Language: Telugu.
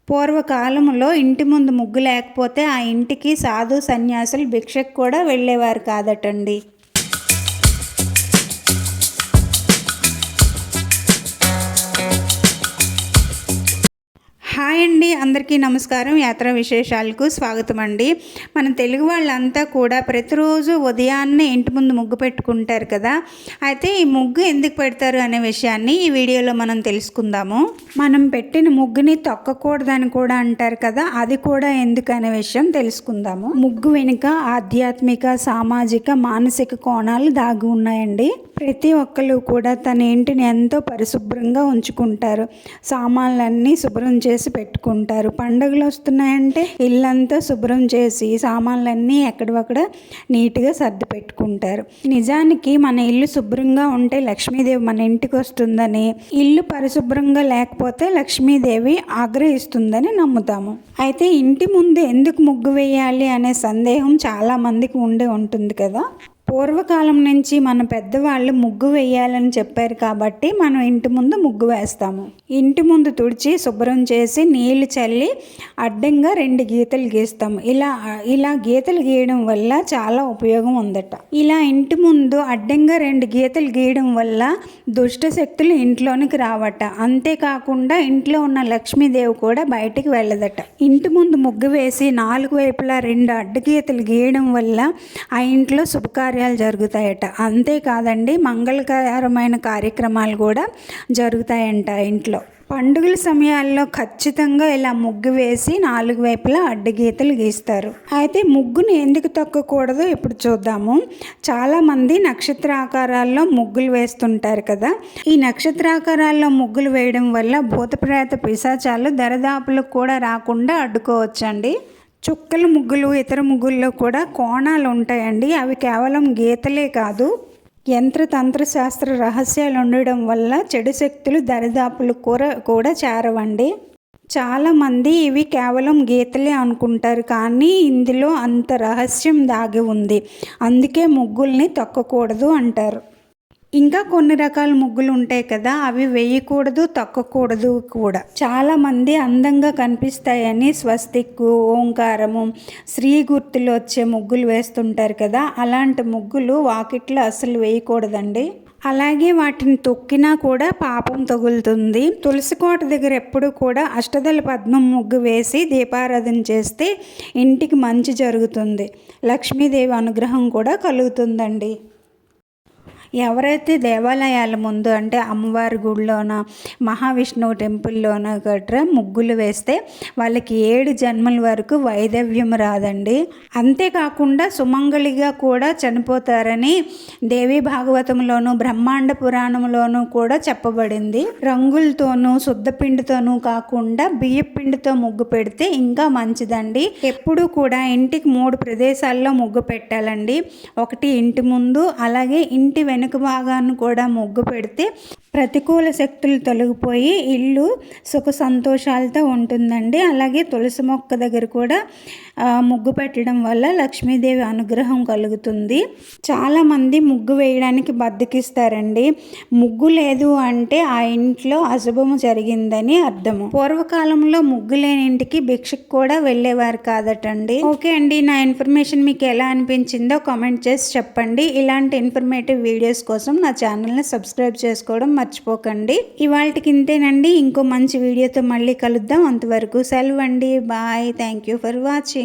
పూర్వకాలంలో ఇంటి ముందు ముగ్గు లేకపోతే ఆ ఇంటికి సాధు సన్యాసులు భిక్షకు కూడా వెళ్ళేవారు కాదటండి. హాయ్ అండి, అందరికీ నమస్కారం. యాత్ర విశేషాలకు స్వాగతం అండి. మన తెలుగు వాళ్ళంతా కూడా ప్రతిరోజు ఉదయాన్నే ఇంటి ముందు ముగ్గు పెట్టుకుంటారు కదా. అయితే ఈ ముగ్గు ఎందుకు పెడతారు అనే విషయాన్ని ఈ వీడియోలో మనం తెలుసుకుందాము. మనం పెట్టిన ముగ్గుని తొక్కకూడదని కూడా అంటారు కదా, అది కూడా ఎందుకు అనే విషయం తెలుసుకుందాము. ముగ్గు వెనుక ఆధ్యాత్మిక, సామాజిక, మానసిక కోణాలు దాగి ఉన్నాయండి. ప్రతి ఒక్కరు కూడా తన ఇంటిని ఎంతో పరిశుభ్రంగా ఉంచుకుంటారు. సామాన్లన్నీ శుభ్రం చేసి పెట్టుకుంటారు. పండుగలు వస్తున్నాయంటే ఇల్లంతా శుభ్రం చేసి సామాన్లన్నీ ఎక్కడొక్కడ నీట్గా సర్ది పెట్టుకుంటారు. నిజానికి మన ఇల్లు శుభ్రంగా ఉంటే లక్ష్మీదేవి మన ఇంటికి వస్తుందని, ఇల్లు పరిశుభ్రంగా లేకపోతే లక్ష్మీదేవి ఆగ్రహిస్తుందని నమ్ముతాము. అయితే ఇంటి ముందు ఎందుకు ముగ్గు వేయాలి అనే సందేహం చాలా మందికి ఉండే ఉంటుంది కదా. పూర్వకాలం నుంచి మన పెద్దవాళ్ళు ముగ్గు వేయాలని చెప్పారు కాబట్టి మనం ఇంటి ముందు ముగ్గు వేస్తాము. ఇంటి ముందు తుడిచి శుభ్రం చేసి నీళ్లు చల్లి అడ్డంగా 2 గీతలు గీస్తాము. ఇలా గీతలు గీయడం వల్ల చాలా ఉపయోగం ఉందట. ఇలా ఇంటి ముందు అడ్డంగా 2 గీతలు గీయడం వల్ల దుష్ట శక్తులు ఇంట్లోనికి రావట. అంతేకాకుండా ఇంట్లో ఉన్న లక్ష్మీదేవి కూడా బయటికి వెళ్ళదట. ఇంటి ముందు ముగ్గు వేసి 4 వైపులా 2 అడ్డగీతలు గీయడం వల్ల ఆ ఇంట్లో శుభకార్యాలు జరుగుతాయట. అంతేకాదండి, మంగళకరమైన కార్యక్రమాలు కూడా జరుగుతాయంట ఇంట్లో. పండుగల సమయాల్లో ఖచ్చితంగా ఇలా ముగ్గు వేసి 4 వైపులా అడ్డగీతలు గీస్తారు. అయితే ముగ్గుని ఎందుకు తొక్కకూడదో ఇప్పుడు చూద్దాము. చాలామంది నక్షత్రాకారాల్లో ముగ్గులు వేస్తుంటారు కదా. ఈ నక్షత్రాకారాల్లో ముగ్గులు వేయడం వల్ల భూతప్రేత పిశాచాలు దరిదాపులకు కూడా రాకుండా అడ్డుకోవచ్చండి. చుక్కల ముగ్గులు, ఇతర ముగ్గుల్లో కూడా కోణాలు ఉంటాయండి. అవి కేవలం గీతలే కాదు, యంత్రతంత్ర శాస్త్ర రహస్యాలు ఉండడం వల్ల చెడు శక్తులు దరిదాపులు కూడా చేరవండి. చాలామంది ఇవి కేవలం గీతలే అనుకుంటారు, కానీ ఇందులో అంత రహస్యం దాగి ఉంది. అందుకే ముగ్గుల్ని తొక్కకూడదు అంటారు. ఇంకా కొన్ని రకాల ముగ్గులు ఉంటాయి కదా, అవి వేయకూడదు, తొక్కకూడదు కూడా. చాలామంది అందంగా కనిపిస్తాయని స్వస్తిక్కు, ఓంకారము, శ్రీ గుర్తులు వచ్చే ముగ్గులు వేస్తుంటారు కదా. అలాంటి ముగ్గులు వాకిట్లో అసలు వేయకూడదండి. అలాగే వాటిని తొక్కినా కూడా పాపం తగులుతుంది. తులసి కోట దగ్గర ఎప్పుడు కూడా అష్టదళ పద్మం ముగ్గు వేసి దీపారాధన చేస్తే ఇంటికి మంచి జరుగుతుంది. లక్ష్మీదేవి అనుగ్రహం కూడా కలుగుతుందండి. ఎవరైతే దేవాలయాల ముందు అంటే అమ్మవారి గుడిలోన, మహావిష్ణువు టెంపుల్లోన గట్రా ముగ్గులు వేస్తే వాళ్ళకి 7 జన్మల వరకు వైధవ్యం రాదండి. అంతేకాకుండా సుమంగళిగా కూడా చనిపోతారని దేవీ భాగవతంలోను, బ్రహ్మాండ పురాణంలోనూ కూడా చెప్పబడింది. రంగులతోనూ శుద్ధపిండితోనూ కాకుండా బియ్యపిండితో ముగ్గు పెడితే ఇంకా మంచిదండి. ఎప్పుడూ కూడా ఇంటికి 3 ప్రదేశాల్లో ముగ్గు పెట్టాలండి. ఒకటి ఇంటి ముందు, అలాగే ఇంటి వెనుక భాగాన్ని కూడా ముగ్గు పెడితే ప్రతికూల శక్తులు తొలగిపోయి ఇల్లు సుఖ సంతోషాలతో ఉంటుందండి. అలాగే తులసి మొక్క దగ్గర కూడా ముగ్గు పెట్టడం వల్ల లక్ష్మీదేవి అనుగ్రహం కలుగుతుంది. చాలామంది ముగ్గు వేయడానికి బద్దకిస్తారండి. ముగ్గు లేదు అంటే ఆ ఇంట్లో అశుభము జరిగిందని అర్థము. పూర్వకాలంలో ముగ్గు లేని ఇంటికి భిక్షకు కూడా వెళ్ళేవారు కాదటండి. ఓకే అండి, నా ఇన్ఫర్మేషన్ మీకు ఎలా అనిపించిందో కామెంట్ చేసి చెప్పండి. ఇలాంటి ఇన్ఫర్మేటివ్ వీడియోస్ కోసం నా ఛానల్ని సబ్స్క్రైబ్ చేసుకోవడం మర్చిపోకండి. ఇవాళకి ఇంతేనండి. ఇంకో మంచి వీడియోతో మళ్ళీ కలుద్దాం. అంతవరకు సెలవు అండి. Bye. Thank you for watching.